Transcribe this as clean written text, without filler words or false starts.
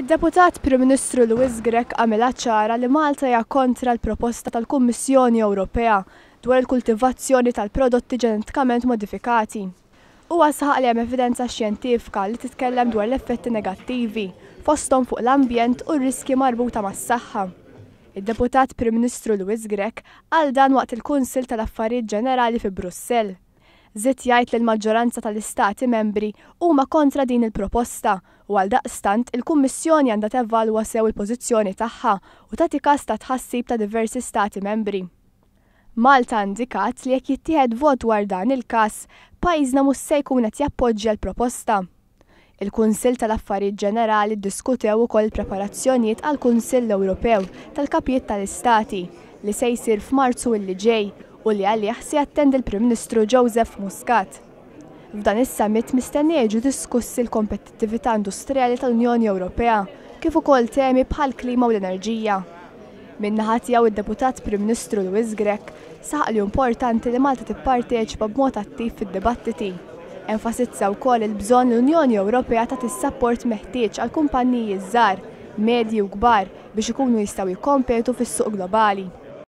Id-Deputat Prim Ministru Louis Grech għamilha ċara li Malta hija kontra l-proposta tal-Kummissjoni Ewropea dwar il-kultivazzjoni tal-prodotti ġenetikament modifikati. Huwa saħaq li hemm evidenza xjentifika li titkellem dwar l-effetti negattivi fosthom fuq l-ambjent u r-riski marbuta mas-saħħa. Id-Deputat Prim Ministru Louis Grech qal dan waqt il-Kunsill tal-Affarijiet Ġenerali fi Brussell. Żied jgħid li l-maġġoranza tal-Istati membri huma kontra din il-proposta u għaldaqstant il-Kummissjoni għandha tevalwa sew il-pożizzjoni tagħha u tagħti każ ta' tħassib ta' diversi Stati membri. Malta indikat li jekk jittieħed vot dwar dan il-każ, pajjiżna mhux se jkun qed jappoġġja l-proposta. Il-Kunsill tal-Affarijiet Ġenerali ddiskutew ukoll preparazzjonijiet għall-Kunsill Ewropew tal-Kapijiet tal-Istati li se jsir f'Marzu illi ġej u li għalih se jattendi l-Prim Ministru Joseph Muscat. F'dan is-summit mistenni jiġu diskussi l-kompetittività industrijali tal-Unjoni Ewropea kif ukoll temi bħal klima u l-enerġija. Min-naħa tiegħu id-Deputat Prim Ministru Louis Grech saħaq li importanti li Malta tipparteċipa b'mod attiv fid-dibattiti. Enfasizza wkoll il-bżonn l-Unjoni Ewropea tagħti s-sapport meħtieġ għal kumpanniji żgħar, medji u kbar biex ikunu jistgħu jikkompetu fis-suq globali.